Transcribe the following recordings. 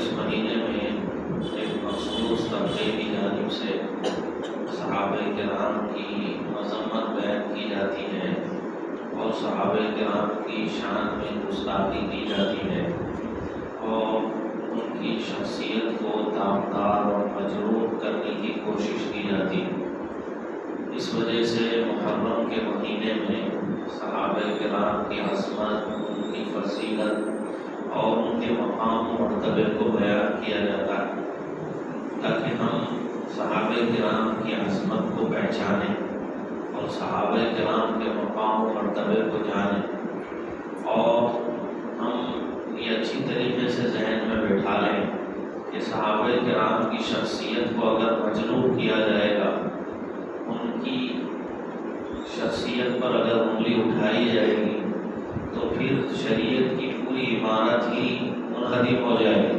اس مہینے میں ایک مخصوص طبقے کی جانب سے صحابہ کرام کی مذمت بیان کی جاتی ہے اور صحابہ کرام کی شان میں گستاخی کی جاتی ہے اور ان کی شخصیت کو داغدار اور مجروح کرنے کی کوشش کی جاتی ہے۔ اس وجہ سے محرم کے مہینے میں صحابہ کرام کی عظمت، ان کی فضیلت اور ان کے مقام و مرتبے کو بیان کیا جاتا ہے تاکہ ہم صحابہ کرام کی عظمت کو پہچانیں اور صحابہ کرام کے مقام و مرتبے کو جانیں اور ہم یہ اچھی طریقے سے ذہن میں بٹھا لیں کہ صحابہ کرام کی شخصیت کو اگر مجروح کیا جائے گا، ان کی شخصیت پر اگر انگلی اٹھائی جائے گی تو پھر شریعت کی پوری عمارت ہی منہدم ہو جائے گی،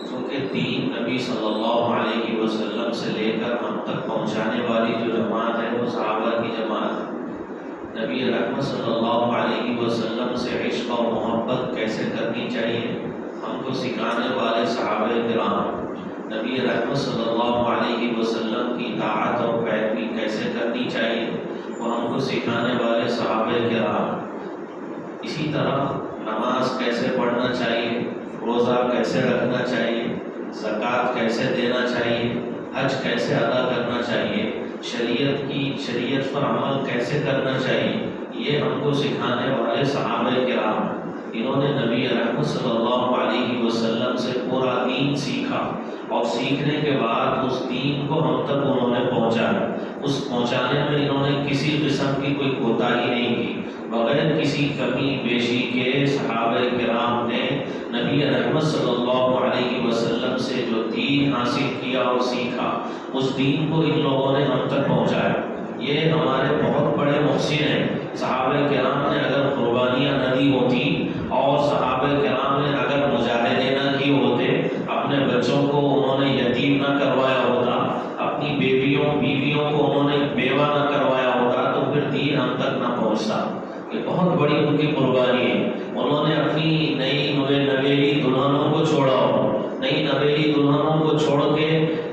کیونکہ دین نبی صلی اللہ علیہ وسلم سے لے کر ہم تک پہنچانے والی جو جماعت ہے وہ صحابہ کی جماعت ہے۔ نبی رحمت صلی اللہ علیہ وسلم سے عشق اور محبت کیسے کرنی چاہیے ہم کو سکھانے والے صحابہ کرام، نبی رحمت صلی اللہ علیہ وسلم کی اطاعت اور پیروی کیسے کرنی چاہیے وہ ہم کو سکھانے والے صحابہ کرام۔ اسی طرح نماز کیسے پڑھنا چاہیے، روزہ کیسے رکھنا چاہیے، زکوٰۃ کیسے دینا چاہیے، حج کیسے ادا کرنا چاہیے، شریعت پر عمل کیسے کرنا چاہیے، یہ ہم کو سکھانے والے صحابہ کرام۔ انہوں نے نبی رحمت صلی اللہ علیہ وسلم سے پورا دین سیکھا اور سیکھنے کے بعد اس دین کو ہم تک انہوں نے پہنچایا۔ اس پہنچانے میں انہوں نے کسی قسم کی کوئی کوتاہی نہیں کی، بغیر کسی کمی بیشی کے صحابہ کرام نے نبی رحمت صلی اللہ علیہ وسلم سے جو دین حاصل کیا اور سیکھا، اس دین کو ان لوگوں نے ہم تک پہنچایا۔ یہ ہمارے بہت بڑے محسن ہیں۔ صحابہ کرام نے اگر قربانیاں نہ دی ہوتی اور صحابہ کرام نے اگر مجاہدے نہ کیے ہوتے، اپنے بچوں کو انہوں نے یتیم نہ کروایا ہوتا، اپنی بیویوں کو انہوں نے بیوہ نہ کروایا ہوتا تو پھر دین ہم تک نہ پہنچتا۔ یہ بہت بڑی ان کی قربانی ہے۔ انہوں نے اپنی نئی نویلی دلہنوں کو چھوڑا، نئی نویلی دلہنوں کو چھوڑ کے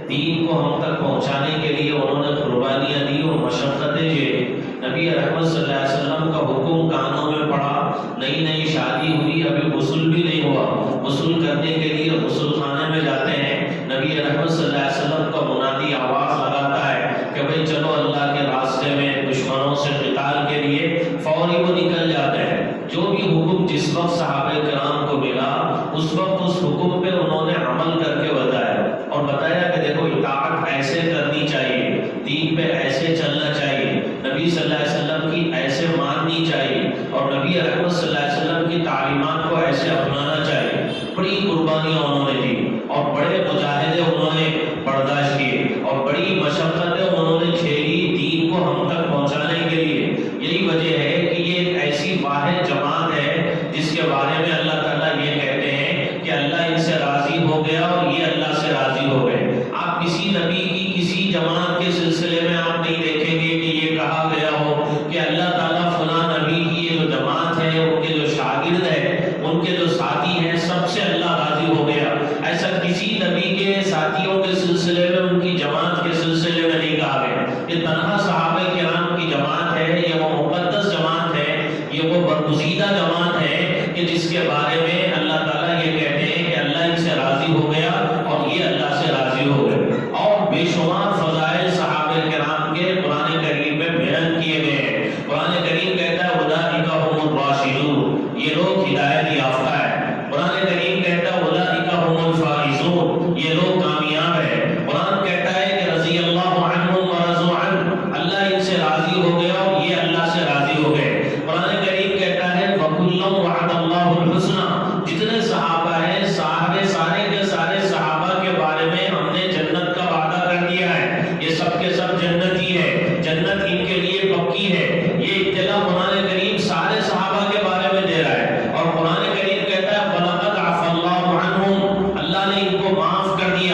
دین کو ہم تک پہنچانے کے لیے انہوں نے قربانیاں دی اور مشقتیں جھیلی۔ نبی رحمت صلی اللہ علیہ وسلم کا حکم کانوں میں پڑا، نئی شادی ہوئی، ابھی غسل بھی نہیں ہوا، غسل کرنے کے لیے غسل خانے میں جاتے ہیں، نبی رحمت صلی اللہ علیہ وسلم کا منادی آواز لگاتا ہے کہ بھئی چلو اللہ کے راستے میں دشمنوں سے قتال کے لیے، فوری وہ نکل جاتے ہیں۔ جو بھی حکم جس وقت صحابہ کرام کو ملا اس وقت اس حکم پہ انہوں نے عمل کر کے بتایا اور بتایا کہ دیکھو اطاعت ایسے کرنی چاہیے، دین پہ ایسے چلنا چاہیے، نبی صلی اللہ علیہ وسلم کی ایسے ماننی چاہیے اور نبی رحمت صلی اللہ علیہ وسلم کی تعلیمات کو ایسے اپنانا چاہیے۔ بڑی قربانیاں انہوں نے دی اور بڑے مجاہدے انہوں نے برداشت کیے اور بڑی مشقتیں انہوں نے جھیلی دین کو ہم تک پہنچانے کے لیے۔ یہی وجہ ہے کہ یہ ایک ایسی واحد جماعت ہے جس کے بارے میں اللہ تعالیٰ یہ کہتے ہیں کہ اللہ ان سے راضی ہو گیا اور یہ اللہ سے راضی ہو گئے۔ آپ کسی نبی کی کسی جماعت کے سلسلے میں آپ نہیں دیکھیں گے کہ یہ کہا گیا ہو کہ اللہ تعالیٰ فلاں نبی کی یہ جو جماعت ہے، ان کے جو شاگرد ہیں، ان کے جو ساتھی ہیں، سب سے اللہ راضی ہو گیا۔ ایسا کسی نبی کے ساتھیوں کے سلسلے میں، ان کی جماعت کے سلسلے میں نہیں کہا گیا۔ یہ تنہا صحابہ کرام کی جماعت ہے، یہ وہ مقدس جماعت ہے، یہ وہ برگزیدہ جماعت ہے کہ جس کے بارے میں اللہ تعالیٰ یہ کہتے ہیں کہ اللہ ان سے راضی ہو گیا اور یہ اللہ سے راضی ہو گئے۔ اور بے شمار فضائل صحابہ کرام کے قرآن کریم میں بیان کیے گئے ہیں۔ قرآن کریم کہتا ہے اولئک ھم الراشدون، یہ لوگ ہدایت یافتہ ہیں۔ قرآن کریم کہتا ہے اولئک ھم الفائزون، یہ لوگ کامیاب ہیں۔ قرآن کہتا ہے کہ رضی اللہ عنہم ورضوا عنہ، اللہ ان سے راضی ہو گیا اور یہ اللہ سے راضی ہو گئے۔ قرآن کریم کہتا ہے وَكُلًّا وَعَدَ اللَّهُ الْحُسْنَى، جتنے صحابہ ہیں سارے کے سارے صحابہ کے بارے میں ہم نے جنت کا وعدہ کر دیا ہے۔ یہ سب کے سب جنتی ہے، جنت ان کے لیے پکی ہے۔ یہ اطلاع قرآن کریم سارے صحابہ کے بارے میں دے رہا ہے اور قرآن کریم کہتا ہے وَلَقَدْ عَفَا اللَّهُ عَنْهُمْ، اللہ نے ان کو معاف کر دیا۔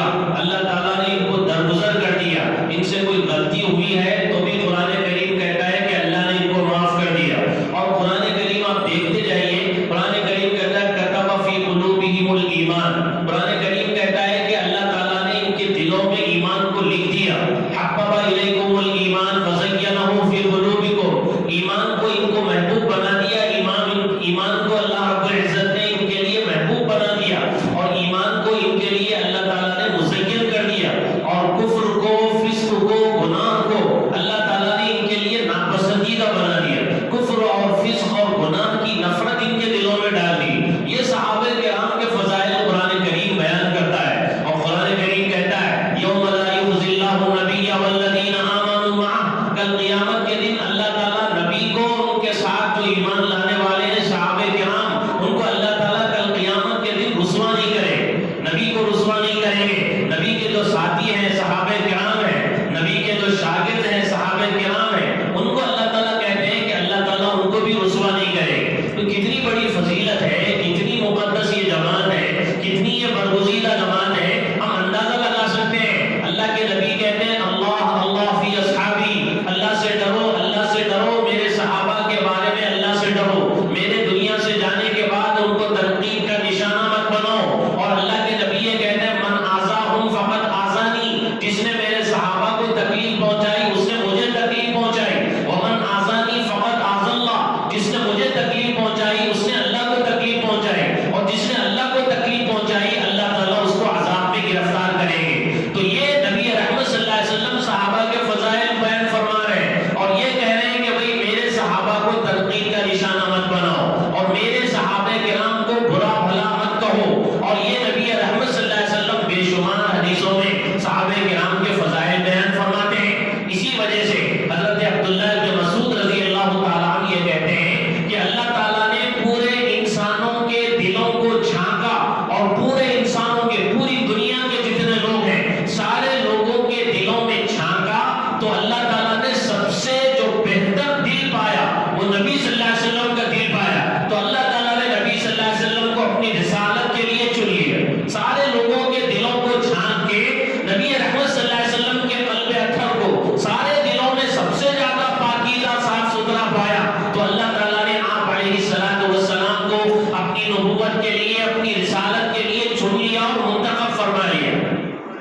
صحابی ہیں، صحابہ کرام ہیں، نبی کے جو شاگرد ہیں صحابہ کرام ہیں، ان کو اللہ تعالیٰ کہتے ہیں کہ اللہ تعالیٰ ان کو بھی رسوا نہیں کرے. تو کتنی بڑی فضیلت ہے، کتنی مقدس یہ جماعت ہے، کتنی یہ برگزیدہ جماعت ہے. ہم اندازہ لگا سکتے ہیں. اللہ کے نبی کہتے ہیں اللہ اللہ فی اصحابی، اللہ سے ڈرو، اللہ سے ڈرو، میرے صحابہ کے بارے میں اللہ سے ڈرو، میرے دنیا سے جانے کے بعد ان کو تنقید کا نشانہ مت بناؤ. اور اللہ کے نبی یہ کہتے ہیں من آذاہم فقد آذانی، جس نے میرے صحابہ کو تکلیف پہنچائی اس نے مجھے تکلیف پہنچائی. ومن آذانی فقد آذى اللہ، جس نے مجھے تکلیف پہنچائی اس نے اللہ کو تکلیف پہنچائی، اور جس نے اللہ کو تکلیف پہنچائی اللہ تعالیٰ اس کو عذاب میں گرفتار کریں گے. تو یہ نبی رحمت صلی اللہ علیہ وسلم صحابہ کے فضائل بیان فرما رہے ہیں، اور یہ کہہ رہے ہیں کہ بھئی میرے صحابہ کو تنقید کا نشانہ مت بناؤ، اور میرے صحابہ کرام کو برا بھلا مت کہو. اور یہ نبی رحمت صلی اللہ علیہ وسلم بے شمار حدیثوں میں صحابہ کرام کے فضائل بیان فرماتے ہیں. اسی وجہ سے حضرت عبداللہ بن مسعود رضی اللہ تعالیٰ عنہ یہ کہتے ہیں کہ اللہ تعالیٰ نے پورے انسانوں کے دلوں کو جھانکا، اور پورے انسانوں کے، پوری دنیا کے جتنے لوگ ہیں سارے لوگوں کے دلوں میں جھانکا، تو اللہ تعالیٰ نے سب سے جو بہتر دل پایا وہ نبی صلی اللہ علیہ وسلم کا دل پایا. تو اللہ تعالیٰ نے نبی صلی اللہ علیہ وسلم کو اپنی رسالت کے لیے چن لیا. سارے لوگوں کے دلوں کو جھانک کے نبی رحمت صلی اللہ علیہ وسلم کے قلب اطہر کو سارے دلوں میں سب سے زیادہ پاکیزہ صاف ستھرا پایا. تو اللہ تعالیٰ نے آپ علیہ الصلوۃ والسلام کو اپنی نبوت کے لیے، اپنی رسالت کے لیے چن لیا اور منتخب فرما لیا.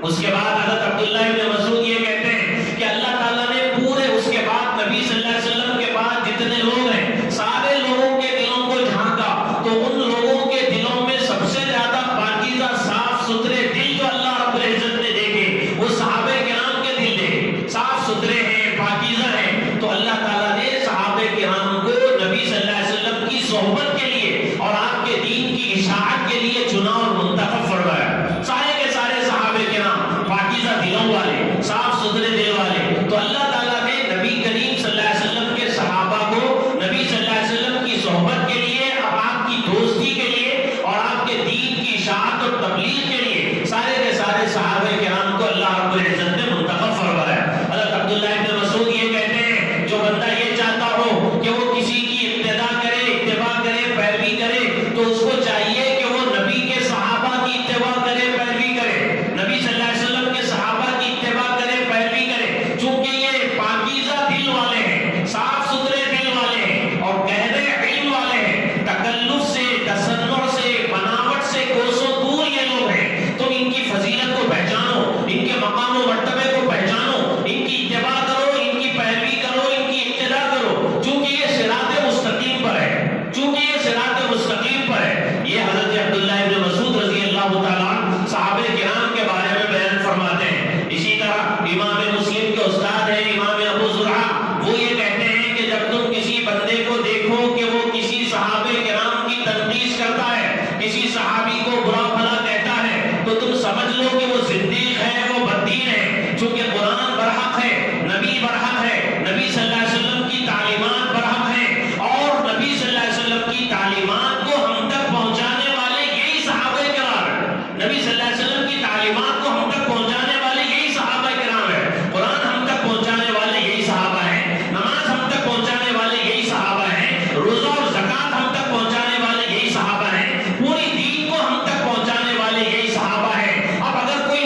اس کے بعد حضرت عبداللہ بن مسعود یہ کہتے ہیں کہ اللہ تعالیٰ نے پورے اس کے بعد نبی صلی اللہ علیہ وسلم کے بعد جتنے لوگ ہیں سارے لوگوں کے دلوں کو جھانکا، تو ان لوگوں کے دلوں میں سب سے زیادہ پاکیزہ صاف ستھرے دل جو اللہ رب العزت نے دیکھے وہ صحابہ کرام کے دل دیکھے، صاف ستھرے ہیں، پاکیزہ ہیں. تو اللہ تعالیٰ نے صحابہ کرام کو نبی صلی اللہ علیہ وسلم کی صحبت کے لیے اور آپ کے دین کی اشاعت کے لیے چنا اور منتخب فرمایا. سارے کے سارے صحابہ کرام پاکیزہ دلوں والے، صاف ستھرے دل والے. تو اللہ تعالیٰ نے نبی کریم صلی اللہ علیہ وسلم کے صحابہ کو نبی صلی اللہ علیہ وسلم کی صحبت کے لیے، آپ کی دوستی کے لیے اور آپ کے دین کی اشاعت اور تبلیغ کے لیے سارے کے سارے صحابہ کرام کو اللہ رب العزت نے منتخب فرمایا. حضرت عبداللہ بن مسعود یہ کہتے ہیں جو بندہ یہ چاہتا ہو کہ وہ کسی کی ابتدا کرے، اتباع کرے، پیروی کرے، تو اس کو چاہیے کہ وہ نبی کے صحابہ کی اتباع کرے، پیروی کرے، نبی صلی اللہ علیہ وسلم کے صحابہ کی اتباع کرے، پیروی کرے. چونکہ یہ پاکیزہ دل والے ہیں، صاف ستھرے دل والے ہیں اور گہرے علم والے ہیں، تکلف سے، تصنع سے، بناوٹ سے کوسوں دور یہ لوگ ہیں. تم ان کی فضیلت کو پہچانو، ان کے مقام و مرتبے کو پہچانو، ان کی اتباع کرو، ان کی پیروی کرو، ان کی اقتداء کرو، چونکہ یہ صراط مستقیم پر ہے، چونکہ یہ صراط مستقیم پر ہے. یہ حضرت عبداللہ بن مسعود رضی اللہ تعالیٰ عنہ صحابہ کرام کے بارے میں بیان فرماتے ہیں. اسی طرح امام مسلم کے استاد ہیں امام ابو زرعہ، وہ یہ کہتے ہیں کہ جب تم کسی بندے کو دیکھو کہ وہ کسی صحابہ کرام کی تنقید کرتا ہے، کسی صحابی کو برا بھلا کہتا ہے، تو تم سمجھ لو کہ وہ زندیق ہے، وہ بددین ہے. چونکہ قرآن برحق ہے، نبی برحق ہے، نبی صلی اللہ علیہ وسلم کی تعلیمات برحق ہیں، اور نبی صلی اللہ علیہ وسلم کی تعلیمات کو ہم تک پہنچانے والے یہی صحابہ کرام ہیں. نبی صلی اللہ علیہ وسلم کی تعلیمات کو ہم تک پہنچانے والے یہی صحابہ کرام ہیں. قرآن ہم تک پہنچانے والے یہی صحابہ ہیں، نماز ہم تک پہنچانے والے یہی صحابہ ہیں، روزہ اور زکوٰۃ ہم تک پہنچانے والے یہی صحابہ ہیں، پوری دین کو ہم تک پہنچانے والے یہی صحابہ ہیں. اب اگر کوئی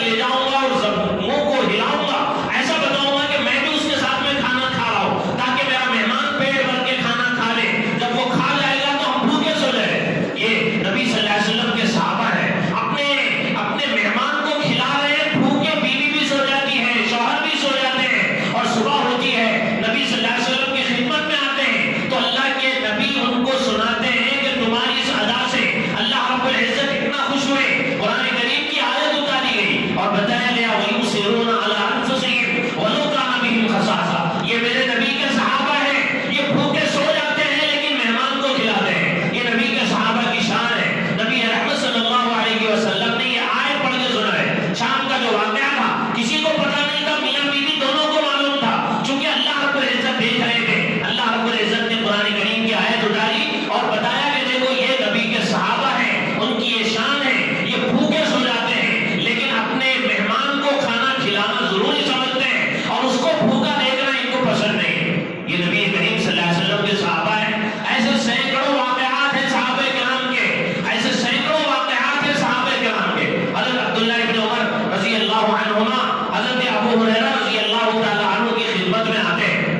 تک لے جاؤں گا اور منہ کو ہلاؤں گا، ایسا بتاؤں گا کہ میں بھی اس کے ساتھ میں کھانا کھا رہا ہوں، تاکہ میرا مہمان پیٹ بھر کے کھانا کھا لے، جب وہ کھا جائے گا تو ہم بھوکے سو جائیں۔ یہ نبی صلی اللہ علیہ وسلم کے صحابہ ہیں، اپنے مہمان کو کھلا رہے ہیں، بھوکے بیوی بھی سو جاتی ہے، شوہر بھی سو جاتے ہیں، اور صبح ہوتی ہے نبی صلی اللہ علیہ وسلم کی خدمت میں آتے ہیں تو اللہ کے نبی ان کو سناتے ہیں کہ تمہاری اس ادا سے اللہ رب العزت اتنا خوش ہوئے، قرآن کریم کی آیت اتاری گئی اور بتایا گیا وَيُؤْثِرُونَ عَلَىٰ أَنفُسِهِمْ وَلَوْ كَانَ بِهِمْ خَصَاصَةٌ۔ یہ میرے نبی کے صحابہ ہیں، یہ بھوکے سو جاتے ہیں لیکن مہمان کو کھلاتے ہیں، یہ نبی کے صحابہ کی شان ہے۔ نبی رحمت صلی اللہ علیہ وسلم نے یہ آیت پڑھ کے سنا ہے۔ شام کا جو واقعہ تھا کسی کو پتا نہیں تھا، میاں بیوی دونوں کو معلوم تھا، چونکہ اللہ رب العزت دیکھ رہے تھے۔ اللہ رب العزت نے قرآن کریم کی آیت اتاری اور بتایا کہ دیکھو یہ نبی کے صحابہ ہیں، ان کی یہ شان ہے، یہ بھوکے سو جاتے ہیں لیکن اپنے مہمان کو کھانا کھلانا ضروری سمجھتے ہیں اور اس کو بھوکا دیکھنا ان کو پسند نہیں۔ یہ نبی کریم صلی اللہ علیہ وسلم کے صحابہ ہیں۔ ایسے سینکڑوں واقعات ہیں صحابہ کرام کے، ایسے سینکڑوں واقعات ہیں صحابہ کرام کے۔ حضرت عبداللہ ابن عمر رضی اللہ عنہما حضرت ابو ہریرہ رضی اللہ تعالی عنہ کی خدمت میں آتے ہیں،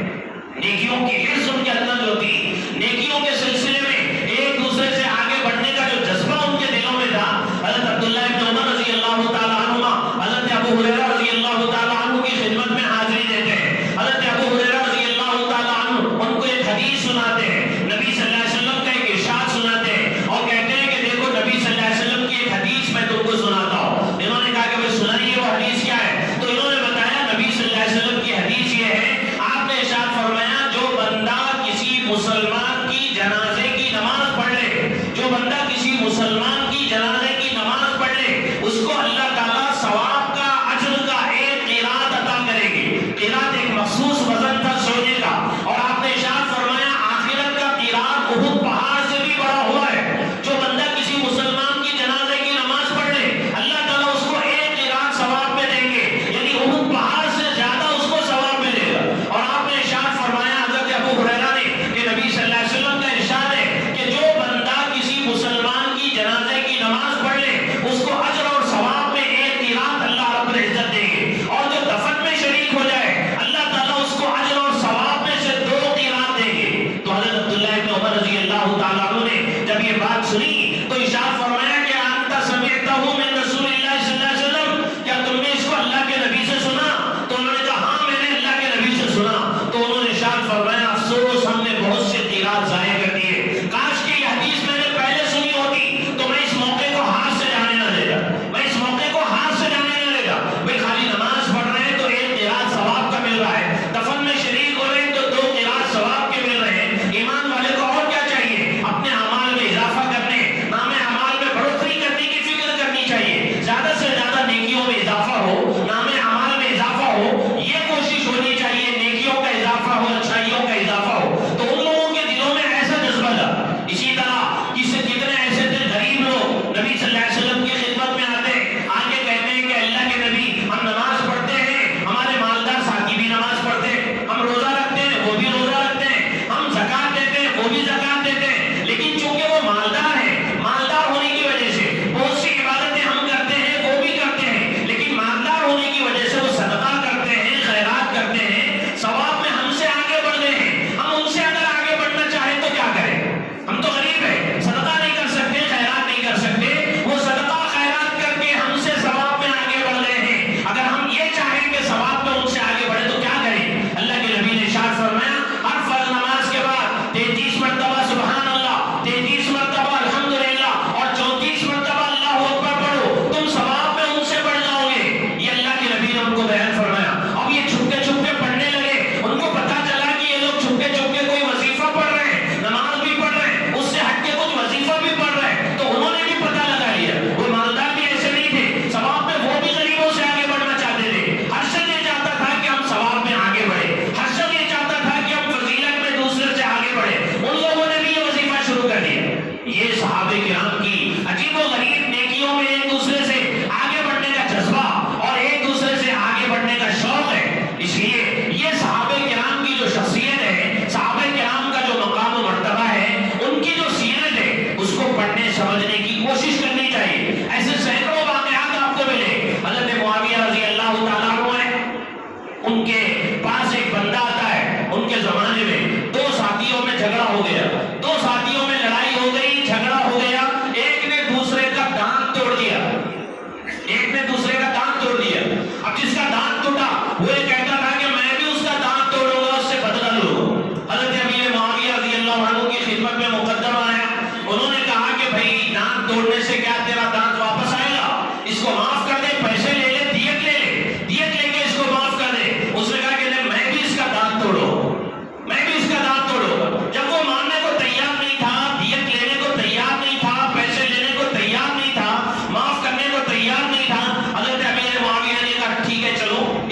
نیکیوں کی حرص ان کے اندر جو تھی، نیکیوں کے سلسلے میں ایک دوسرے سے آگے بڑھنے کا جو جذبہ ان کے دلوں میں تھا، حضرت عبداللہ ابن عمر رضی اللہ تعالی عنہما حضرت ابو ہریرہ رضی اللہ تعالی عنہ کی خدمت میں حاضری دیتے ہیں۔ حضرت ابو ہریرہ رضی اللہ تعالی عنہ ان کو ایک حدیث سناتے ہیں، نبی صلی اللہ علیہ وسلم کا ایک ارشاد سناتے ہیں اور کہتے ہیں کہ دیکھو نبی صلی اللہ علیہ وسلم کی ایک حدیث میں تم کو سناتا ہوں۔ انہوں نے کہا کہ بھائی سنائیے وہ حدیث کیا ہے، تو انہوں نے بتایا نبی صلی اللہ علیہ وسلم کی حدیث یہ ہے، آپ نے ارشاد فرمایا جو بندہ کسی مسلمان کی جنازے کی نماز پڑھ لے، جو بندہ کسی مسلمان کی جنازے کی نماز پڑھ لے، اس کو اللہ تعالیٰ ثواب کا اجر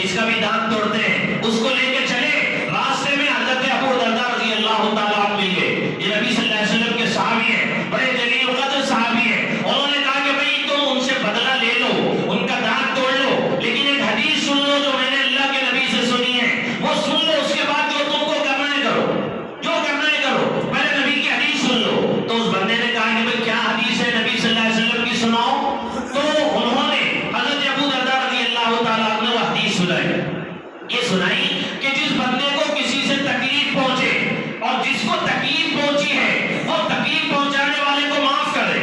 اس کا بھی دانت توڑتے ہیں، اس کو لے کے چلے، راستے میں حضرت ابو درداء رضی اللہ تعالیٰ عنہ مل گئے۔ یہ نبی صلی اللہ علیہ وسلم کے صحابی ہیں، بڑے جلیل القدر صحابی ہیں۔ انہوں نے کہا کہ بھئی تم ان سے بدلہ لے لو، ان کا دانت توڑ لو، لیکن ایک حدیث سن لو جو میں نے اللہ کے نبی سے سنی ہے، وہ سن لو، اس کے بعد جو تم کو کرنا ہے کرو، جو کرنا ہے کرو، پہلے نبی کی حدیث سن لو۔ تو اس بندے نے کہا کہ بھئی کیا حدیث ہے نبی صلی اللہ علیہ وسلم کی، سناؤ۔ تو انہوں نے حضرت ابو درداء رضی اللہ تعالیٰ عنہ وہ حدیث سنائی، یہ سنائی کہ جس بندے کو کسی سے تکلیف پہنچے اور جس کو تکلیف پہنچی ہے وہ تکلیف پہنچانے والے کو معاف کر دے۔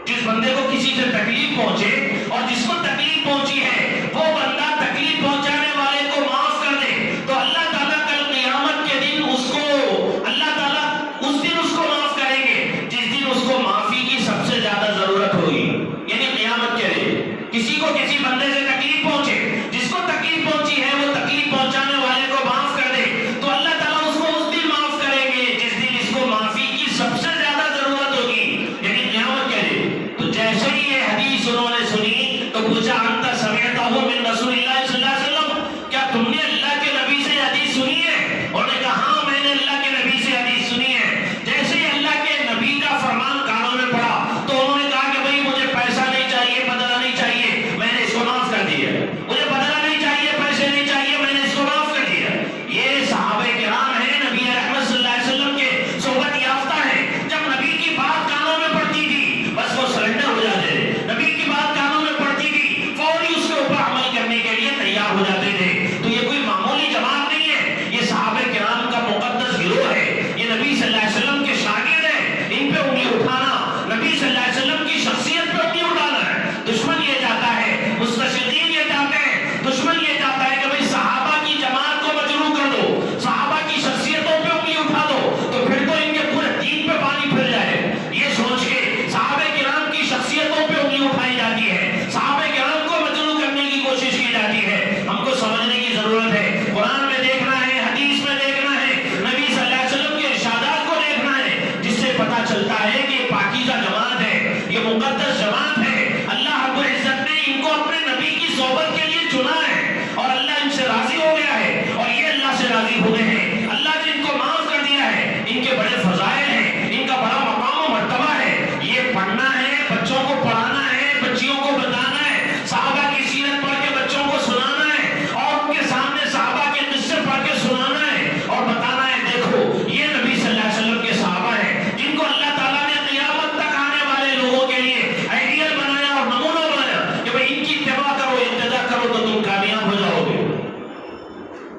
جس بندے کو کسی سے تکلیف پہنچے اور جس کو تکلیف پہنچی ہے وہ بندہ تکلیف پہنچانے والے کو معاف کر دے، تو اللہ تعالیٰ کل قیامت کے دن اس کو، اللہ تعالیٰ اس دن اس کو معاف کریں گے جس دن اس کو معافی کی سب سے زیادہ ضرورت ہوگی، یعنی قیامت کے دن۔ کسی کو کسی بندے سے تکلیف پہنچے، جس کو تکلیف پہنچی ہے وہ تکلیف پہنچانے والے کو معاف کر دے، تو اللہ تعالیٰ اس کو اس دن معاف کریں گے جس دن اس کو معافی کی سب سے زیادہ ضرورت ہوگی، یعنی قیامت کے دن۔ تو جیسے ہی یہ حدیث انہوں نے سنی تو پوچھا انت سمعتہ من رسول اللہ صلی اللہ علیہ وسلم، کیا تم نے اللہ کے نبی سے حدیث سنی ہے؟ انہوں نے کہا ہاں میں نے اللہ کے نبی سے حدیث سنی ہے۔ جیسے ہی اللہ کے نبی کا فرمان کانوں میں پڑا تو انہوں نے کہا کہ بھئی مجھے پیسہ نہیں چاہیے، بدلہ نہیں چاہیے، میں نے اس کو معاف کر دیا، مجھے بدلہ نہیں چاہیے، پیسے نہیں چاہیے، میں نے اس کو معاف کر دیا۔ یہ صحابہ کرام ہیں، نبی رحمت صلی اللہ علیہ وسلم کے صحبت یافتہ ہیں۔ جب نبی کی بات کانوں میں پڑتی تھی بس وہ سرنڈر ہو جاتے تھے، نبی کی بات کانوں میں پڑتی تھی فوری اس کے اوپر عمل کرنے کے لیے تیار ہو جاتے تھے۔ تو یہ کوئی معمولی جماعت نہیں ہے، یہ صحابہ کرام کا مقدس گروہ ہے، یہ نبی صلی اللہ علیہ وسلم کے شاگرد ہیں۔ ان پہ انگلی اٹھانا، نبی صلی اللہ علیہ وسلم کی شخصیت پہ انگلی اٹھانا ہے۔ دشمن یہ چاہتا ہے، مستشرقین یہ چاہتے ہیں، دشمن یہ چاہتا ہے کہ بھئی صحابہ کی جماعت کو مجروح کر دو، صحابہ کی شخصیتوں پہ انگلی اٹھا دو، تو پھر تو ان کے پورے دین پہ پانی پھر جائے۔ یہ سوچ کے صحابہ کرام کی شخصیتوں پہ انگلی اٹھائی جاتی ہے، صحابہ کرام کو مجروح کرنے کی کوشش کی جاتی ہے۔ ہم کو سمجھنے کی ضرورت ہے، قرآن میں دیکھنا ہے، حدیث میں دیکھنا ہے، نبی صلی اللہ علیہ وسلم کے ارشادات کو دیکھنا ہے، جس سے پتہ چلتا ہے کہ یہ پاکیزہ جماعت ہے، یہ مقدس جماعت ہے۔ اللہ رب العزت نے ان کو اپنے نبی کی صحبت کے لیے چنا ہے اور اللہ ان سے راضی ہو گیا ہے اور یہ اللہ سے راضی ہو گئے ہیں۔ اللہ نے ان کو معاف کر دیا ہے، ان کے بڑے فضائل ہیں، ان کا بڑا مقام و مرتبہ ہے۔ یہ پڑھنا ہے، بچوں کو پڑھانا ہے، بچیوں کو بتانا ہے، صحابہ کی سیرت پڑھ کے بچوں کو سنانا ہے اور ان کے سامنے صحابہ کے قصے پڑھ کے سنانا ہے اور بتانا ہے دیکھو یہ نبی صلی اللہ علیہ وسلم کے صحابہ ہیں جن کو اللہ تعالیٰ نے قیامت تک آنے والے لوگوں کے لیے آئیڈیل بنایا اور نمونہ بنایا کہ بھئی ان کی اتباع کرو، اقتداء کرو تو تم کامیاب ہو جاؤ گے،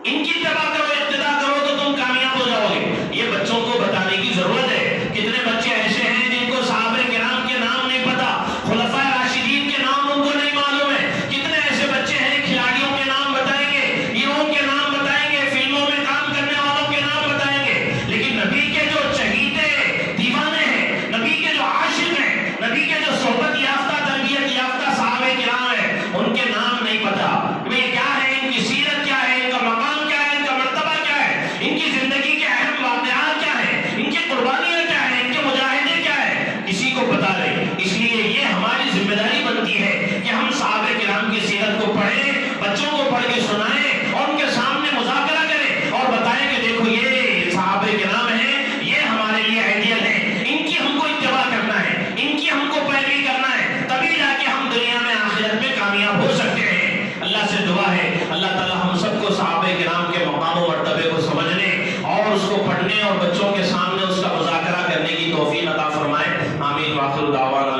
ان کی اتباع کرو، اقتداء کرو تو تم کامیاب ہو جاؤ گے۔ یہ بچوں کو بتانے کی ضرورت ہے۔ کتنے بچے ایسے ہیں جن کو صحابہ کرام کے نام نہیں پتا، خلفائے راشدین کے نام ان کو نہیں معلوم ہے۔ کتنے ایسے بچے ہیں کھلاڑیوں کے نام بتائیں گے، ہیرو کے نام بتائیں گے، فلموں میں کام کرنے والوں کے نام بتائیں گے، لیکن نبی کے جو چہیتے دیوانے ہیں، نبی کے جو عاشق ہیں، نبی کے جو صحبت یافتہ، تربیت یافتہ صحابہ کرام ہیں، ان کے نام نہیں پتا۔ یہ کیا ہے، ان کی سیرت کیا ہے، ان کا مقام کیا ہے، ان کا مرتبہ کیا ہے، ان کی زندگی کے اہم واقعات کیا ہیں، ان کی قربانیاں کیا ہیں، ان کے مجاہدے کیا ہیں، کسی کو پتا نہیں۔ اس لیے یہ ہماری ذمہ داری بنتی ہے کہ ہم صحابہ کرام کی سیرت کو پڑھیں، بچوں کو پڑھ کے سنائیں اور ان کے سامنے مذاکرہ کریں اور بتائیں کہ دیکھو یہ صحابہ کرام ہیں، یہ ہمارے لیے آئیڈیل ہیں، ان کی ہم کو اتباع کرنا ہے، ان کی ہم کو پیروی کرنا ہے، تبھی جا کے ہم دنیا میں آخرت میں کامیاب ہو سکتے ہیں۔ اللہ سے دعا ہے اللہ تعالی ہم سب کو صحابہ کرام کے مقام و مرتبے کو سمجھنے اور اس کو پڑھنے اور بچوں کے سامنے اس کا مذاکرہ کرنے کی توفیق عطا فرمائے۔ آمین۔ وآخر دعوانا